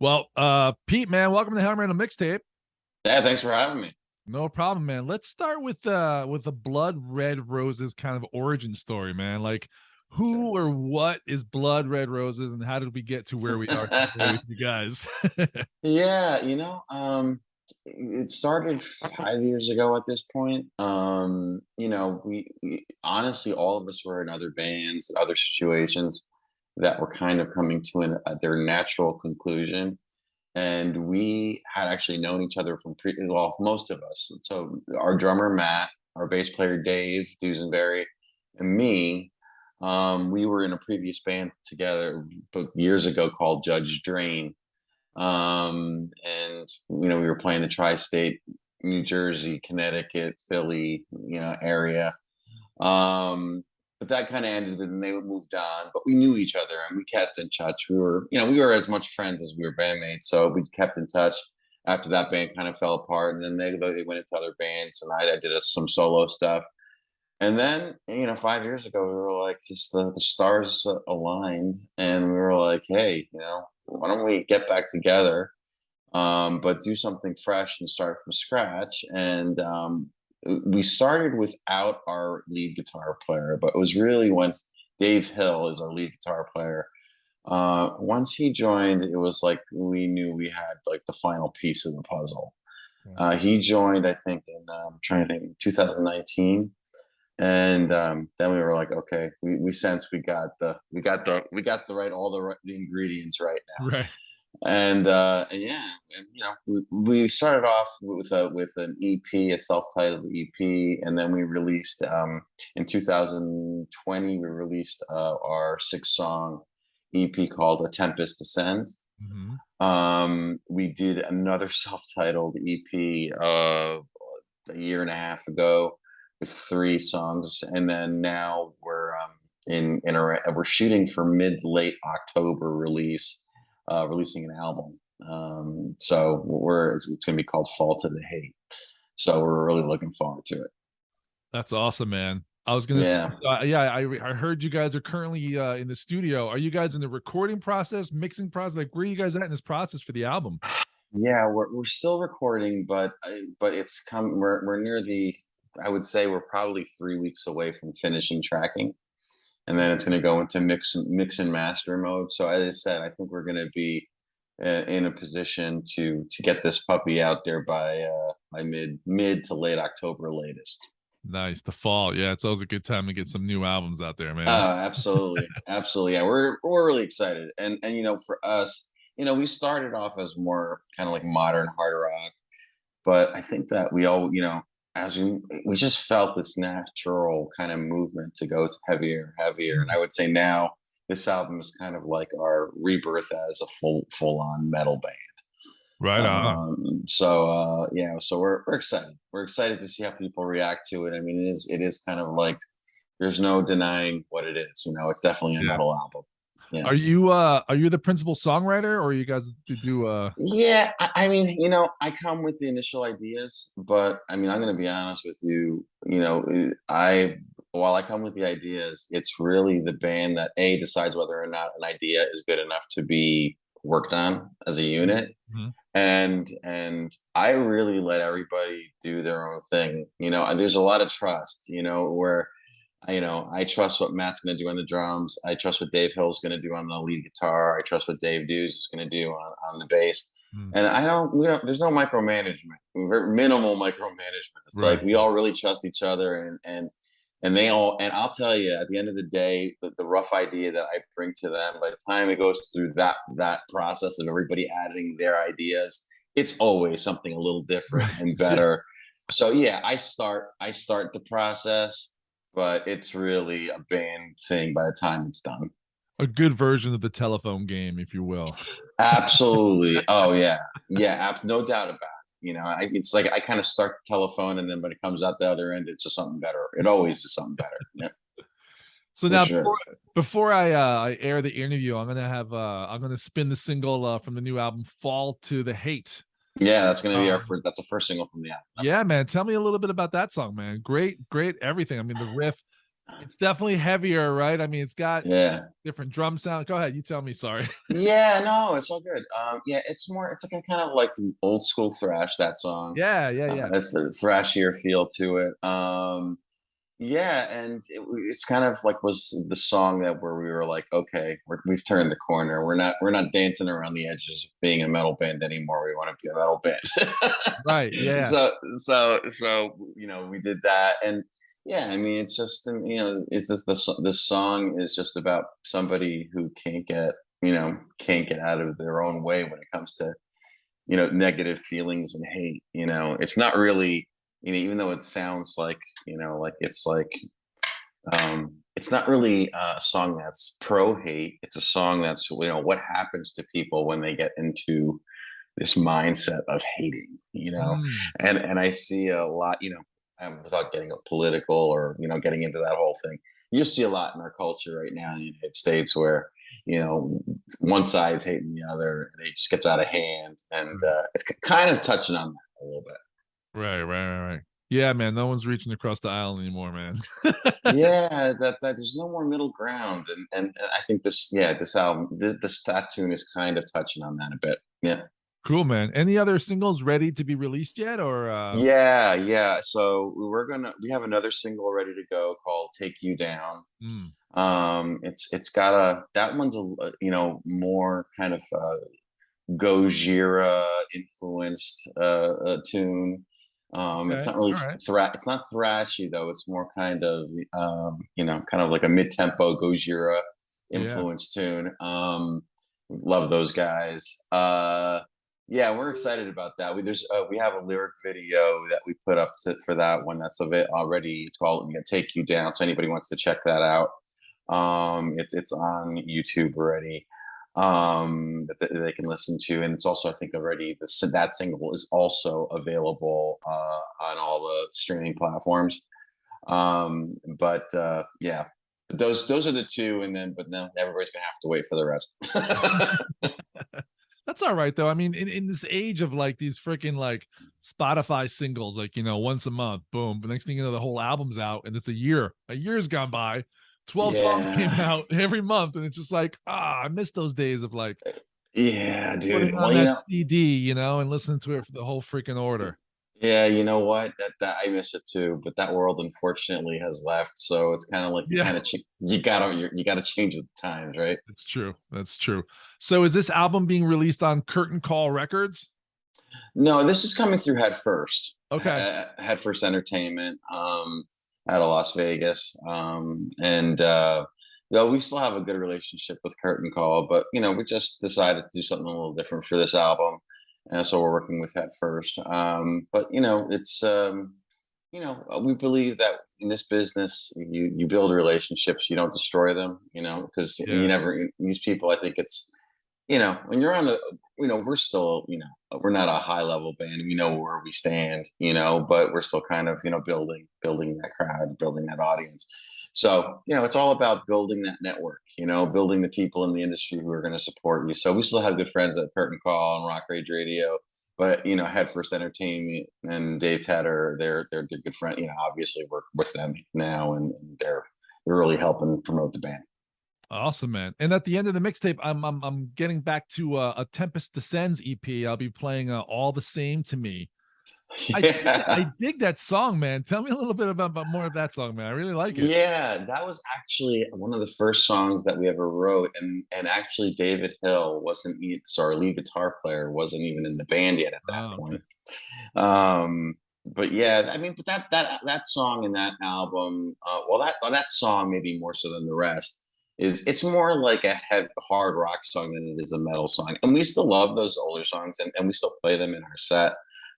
Well, Pete, man, welcome to the Hammer and a Mixtape. Yeah, thanks for having me. No problem, man. Let's start with the Blood Red Roses kind of origin story, man. Like, Sure. who or what is Blood Red Roses, and how did we get to where we are today with you guys? Yeah, it started 5 years ago at this point. We honestly, all of us were in other bands, other situations that were kind of coming to their natural conclusion. And we had actually known each other well, most of us. So our drummer, Matt, our bass player, Dave Dusenberry, and me, we were in a previous band together but years ago called Judge Drain. And we were playing the tri-state, New Jersey, Connecticut, Philly, area. Um, but that kind of ended, and they moved on. But we knew each other, and we kept in touch. We were as much friends as we were bandmates, so we kept in touch. After that band kind of fell apart, and then they went into other bands, and I did some solo stuff. And then, 5 years ago, we were like, just the stars aligned, and we were like, hey, why don't we get back together, but do something fresh and start from scratch? And we started without our lead guitar player, but it was really once Dave Hill is our lead guitar player. Once he joined, it was like we knew we had like the final piece of the puzzle. He joined, I think, in trying to think, 2019. And then we were like, okay, we sense we got the right the ingredients right now. Right. And yeah, and we started off with an EP, a self-titled EP, and then we released in 2020 we released our 6-song EP called A Tempest Descends. Mhm. We did another self-titled EP a year and a half ago with 3 songs, and then now we're shooting for mid-late October release, releasing an album. So it's going to be called Fall to the Hate. So we're really looking forward to it. That's awesome, man. I was gonna say, Yeah, yeah, I heard you guys are currently in the studio. Are you guys in the recording process, mixing process? Like, where are you guys at in this process for the album? yeah, we're still recording, but it's come. We're near the. I would say we're probably 3 weeks away from finishing tracking, and then it's going to go into mix and master mode. So as I said, I think we're going to be in a position to get this puppy out there by mid to late October latest. Nice. The fall. Yeah, it's always a good time to get some new albums out there, man. Oh, absolutely, absolutely. Yeah, we're really excited, and for us, we started off as more kind of like modern hard rock, but I think that we all, as we just felt this natural kind of movement to go to heavier, heavier, and I would say now this album is kind of like our rebirth as a full on metal band. Right on. Yeah, so we're excited. We're excited to see how people react to it. I mean, it is kind of like there's no denying what it is. It's definitely a Yeah. metal album. Yeah. Are you the principal songwriter, or you guys do Yeah, I mean, I come with the initial ideas, but I mean, I'm going to be honest with you. I while I come with the ideas, it's really the band that decides whether or not an idea is good enough to be worked on as a unit, Mhm. and I really let everybody do their own thing. And there's a lot of trust. Where I trust what Matt's going to do on the drums. I trust what Dave Hill's going to do on the lead guitar. I trust what Dave Dews is going to do on the bass. Mm. And I don't, we don't, there's no micromanagement, very minimal micromanagement. It's like Right. we all really trust each other, and they all, and I'll tell you, at the end of the day, the rough idea that I bring to them, by the time it goes through that process of everybody adding their ideas, it's always something a little different Right. and Yeah. better. So yeah, I start the process, but it's really a band thing by the time it's done. A good version of the telephone game, if you will. Absolutely. Oh yeah, yeah. No doubt about it. It's like I kind of start the telephone, and then when it comes out the other end, it's just something better. It always is something better. Yeah, So for now sure. before I air the interview, I'm gonna spin the single from the new album Fall to the Hate. Yeah, that's gonna be our Um first. That's the first single from the album. yeah, man. Tell me a little bit about that song, man. Great, great everything. I mean, the riff. It's definitely heavier, right? I mean, it's got Yeah. different drum sound. Go ahead, you tell me. Sorry. Yeah, no, it's all good. Yeah, it's more, it's like a kind of like old school thrash, that song. Yeah, yeah, yeah. It's a thrashier feel to it. Yeah, and it's kind of like was the song that where we were like, okay, we've turned the corner. We're not dancing around the edges of being a metal band anymore. We want to be a metal band. Right. Yeah. So we did that, and yeah, I mean, it's just it's just this song is just about somebody who can't get out of their own way when it comes to negative feelings and hate. It's not really even though it sounds like like it's not really a song that's pro hate. It's a song that's what happens to people when they get into this mindset of hating, Mm. and I see a lot, without getting political or getting into that whole thing. You just see a lot in our culture right now in the United States where you know one side's hating the other, and it just gets out of hand, and Right. it's kind of touching on that a little bit. Right. Yeah, man. No one's reaching across the aisle anymore, man. Yeah, that there's no more middle ground, and I think this album, that tune is kind of touching on that a bit. Yeah. Cool, man. Any other singles ready to be released yet, or Yeah, yeah. So we have another single ready to go called "Take You Down." mm, It's got that one's more kind of Gojira influenced tune. It's okay, not really all right, it's not thrashy though. It's more kind of kind of like a mid tempo Gojira yeah, influenced tune. Love those guys. Yeah, we're excited about that. We have a lyric video that we put up for that one. That's of it already. It's called "Take You Down." So anybody wants to check that out, it's on YouTube already, that they can listen to, and it's also I think already that single is also available on all the streaming platforms. But yeah, those are the two, and then but then everybody's gonna have to wait for the rest. that's all right though. I mean, in this age of like these freaking like Spotify singles, like once a month, boom. The next thing you know, the whole album's out, and it's a year. A year's gone by. 12 songs came Yeah, out every month, and it's just like, I miss those days of like yeah, dude. putting on Well, that CD, and listening to it for the whole freaking order. yeah, you know what? That I miss it too, but that world unfortunately has left. So it's kind of like Yeah, you gotta change with the times, right? that's true. That's true. So is this album being released on Curtain Call Records? No, this is coming through Head First, Okay. Head First Entertainment, out of Las Vegas, and though we still have a good relationship with Curtain Call, but we just decided to do something a little different for this album, and so we're working with Head First. But it's we believe that in this business, you build relationships, you don't destroy them, because you Yeah. never these people. I think it's when you're on the, we're still, we're not a high level band. We know where we stand, but we're still kind of, building that crowd, building that audience. So, it's all about building that network, building the people in the industry who are going to support you. So we still have good friends at Curtain Call and Rock Rage Radio, but, Head First Entertainment and Dave Tedder, they're good friends, obviously work with them now, and they're really helping promote the band. Awesome, man. And at the end of the mixtape, I'm getting back to a Tempest Descends EP. I'll be playing All the Same to Me. I Yeah. dig that song, man. Tell me a little bit about more of that song, man. I really like it. Yeah, that was actually one of the first songs that we ever wrote, and actually David Hill wasn't so our lead guitar player wasn't even in the band yet at that Oh, okay. point. Um, but yeah, I mean, but that song and that album, that song maybe more so than the rest it's more like a hard rock song than it is a metal song, and we still love those older songs, and we still play them in our set.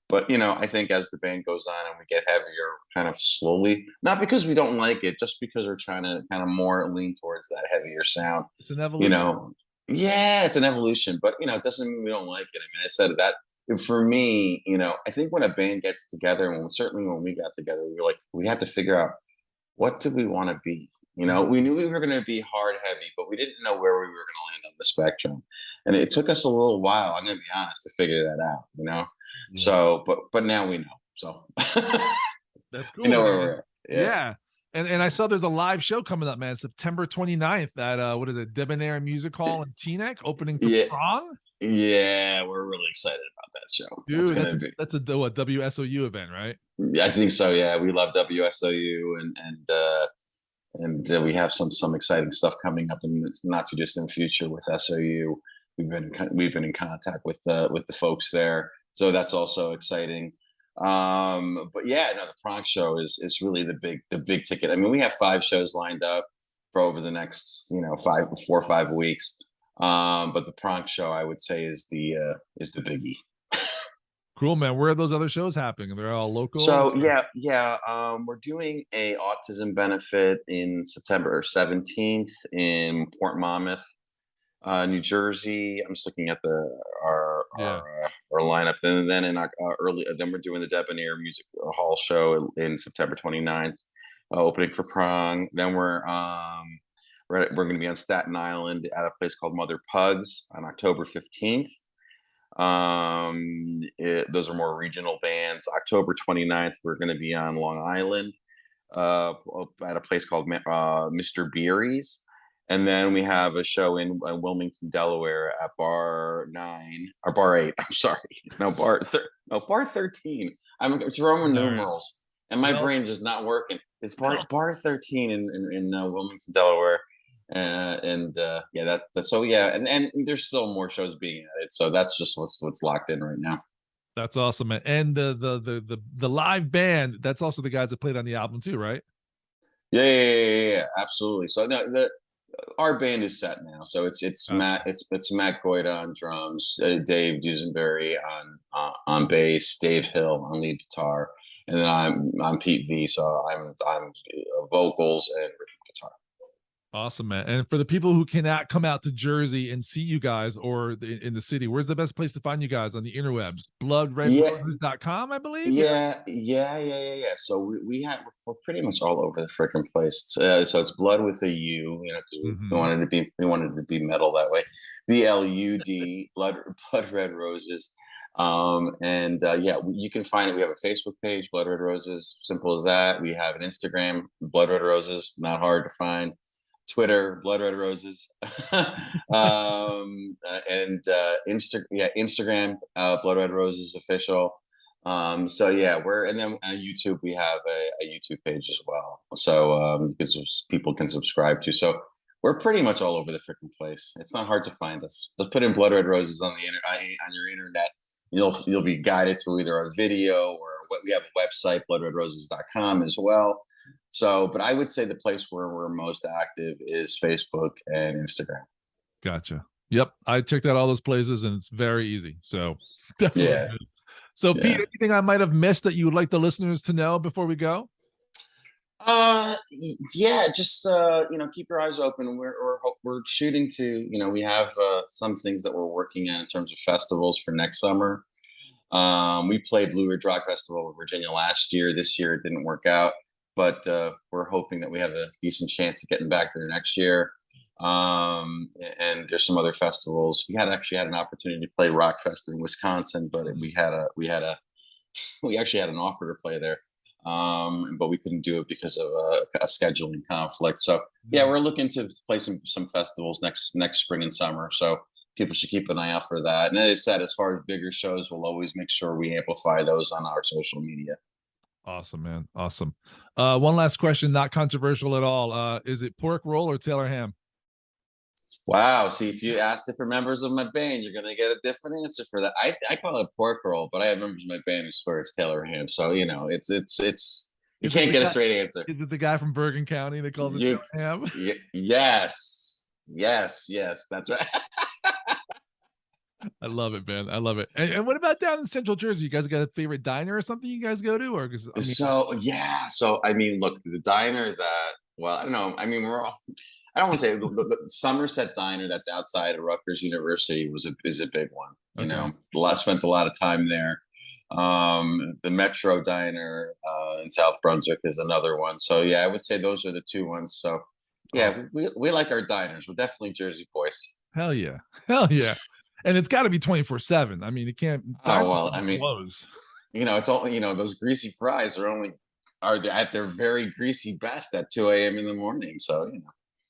But I think as the band goes on and we get heavier, kind of slowly, not because we don't like it, just because we're trying to kind of more lean towards that heavier sound. It's an You evolution. know, yeah, it's an evolution, but it doesn't mean we don't like it. I mean, I said that for me, I think when a band gets together, certainly when we got together, we had to figure out what do we want to be. We Mhm. knew we were going to be hard heavy, but we didn't know where we were going to land on the spectrum, and it took us a little while. I'm going to be honest to figure that out. Yeah. So, but now we know. So That's we cool, know where man. we're at. Yeah. Yeah. And I saw there's a live show coming up, man, September 29th at what is it, Debonair Music Hall in Teaneck, opening for Yeah, Prong. yeah, we're really excited about that show. That's Dude, gonna be. that's a what, WSOU event, right? I think so. Yeah, we love WSOU, and we have some exciting stuff coming up in the not too distant future with SOU. We've been in contact with the folks there, so that's also exciting. But yeah, no, the Pronk show is really the big ticket. I mean, we have 5 shows lined up for over the next 4 or 5 weeks. But the Pronk show, I would say, is the biggie. Cool, man. Where are those other shows happening? They're all local. So yeah, we're doing a autism benefit in September 17th in Port Monmouth, New Jersey. I'm just looking at Yeah. our lineup. Then in our early, then we're doing the Debonair Music Hall show in September 29th, opening for Prong. Then we're going to be on Staten Island at a place called Mother Pugs on October 15th. Those are more regional bands. October 29th, we're going to be on Long Island at a place called Mr. Beery's. And then we have a show in Wilmington, Delaware at Bar 9 or Bar 8. I'm sorry. No, Bar 13. It's Roman numerals. And my brain just not working. It's Bar 13 in Wilmington, Delaware. Yeah, that's so yeah, and there's still more shows being added, so that's just what's locked in right now. That's awesome, man. And the live band, that's also the guys that played on the album too, right? Yeah, absolutely. So no, our band is set now. So it's Okay. Matt Goida on drums, Dave Dusenberry on bass, Dave Hill on lead guitar, and then I'm Pete V. So I'm vocals and rhythm guitar. Awesome, man. And for the people who cannot come out to Jersey and see you guys or in the city, where's the best place to find you guys on the interwebs? Yeah, Bloodredroses.com, I believe. Yeah. yeah. So we're pretty much all over the freaking place. So it's blood with a U, because Mm-hmm. we wanted to be metal that way. BLUD, blood red roses. And yeah, you can find it. We have a Facebook page, Blood Red Roses, simple as that. We have an Instagram, Blood Red Roses, not hard to find. Twitter, Blood Red Roses, Instagram, Blood Red Roses official. So yeah, and then on YouTube we have a YouTube page as well. So because people can subscribe to. So we're pretty much all over the freaking place. It's not hard to find us. Just put in Blood Red Roses on your internet. You'll be guided to either a video or what we have a website, bloodredroses.com as well. So, but I would say the place where we're most active is Facebook and Instagram. Gotcha. Yep. I checked out all those places and it's very easy. So definitely Yeah. good. So Pete, Yeah. anything I might have missed that you would like the listeners to know before we go? Yeah, just keep your eyes open. We're shooting to, we have some things that we're working on in terms of festivals for next summer. We played Blue Ridge Rock Festival in Virginia last year. This year it didn't work out, but we're hoping that we have a decent chance of getting back there next year. And there's some other festivals. We actually had an opportunity to play Rock Fest in Wisconsin, but we actually had an offer to play there. But we couldn't do it because of a scheduling conflict. So yeah, we're looking to play some festivals next spring and summer. So people should keep an eye out for that. And as I said, as far as bigger shows, we'll always make sure we amplify those on our social media. Awesome, man. Awesome. One last question, not controversial at all. Is it pork roll or Taylor ham? Wow. See, if you ask different members of my band, you're going to get a different answer for that. I call it pork roll, but I have members of my band who swear it's Taylor ham. So, you can't get a straight answer. Is it the guy from Bergen County that calls it Taylor ham? Yes. That's right. I love it, man. I love it. And what about down in Central Jersey? You guys got a favorite diner or something you guys go to? Or So I mean, look, the diner I don't know. I mean, I don't want to say the Somerset Diner that's outside of Rutgers University is a big one. Spent a lot of time there. The Metro Diner in South Brunswick is another one. So yeah, I would say those are the two ones. So yeah, we like our diners. We're definitely Jersey boys. Hell yeah. And it's got to be 24/7. I mean, it can't. Oh well, I mean, close. it's all those greasy fries are only are at their very greasy best at 2 a.m. in the morning. So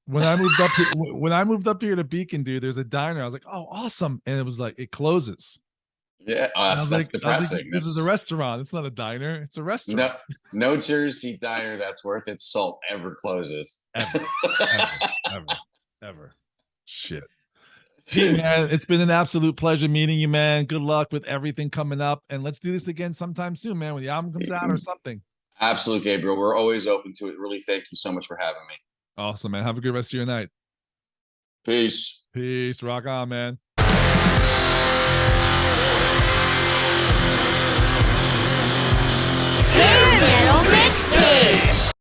When I moved up here, when I moved up here to Beacon, dude, there's a diner. I was like, oh, awesome. And it was like, it closes. yeah, And that's I was like, depressing. this is a That's restaurant. It's not a diner. It's a no restaurant. no Jersey diner that's worth its salt ever closes. Ever, ever. Shit. Pete, man, it's been an absolute pleasure meeting you, man. Good luck with everything coming up. And let's do this again sometime soon, man, when the album comes out or something. Absolute, Gabriel. We're always open to it. Really, thank you so much for having me. Awesome, man. Have a good rest of your night. Peace. Peace. Rock on, man. Mixtape.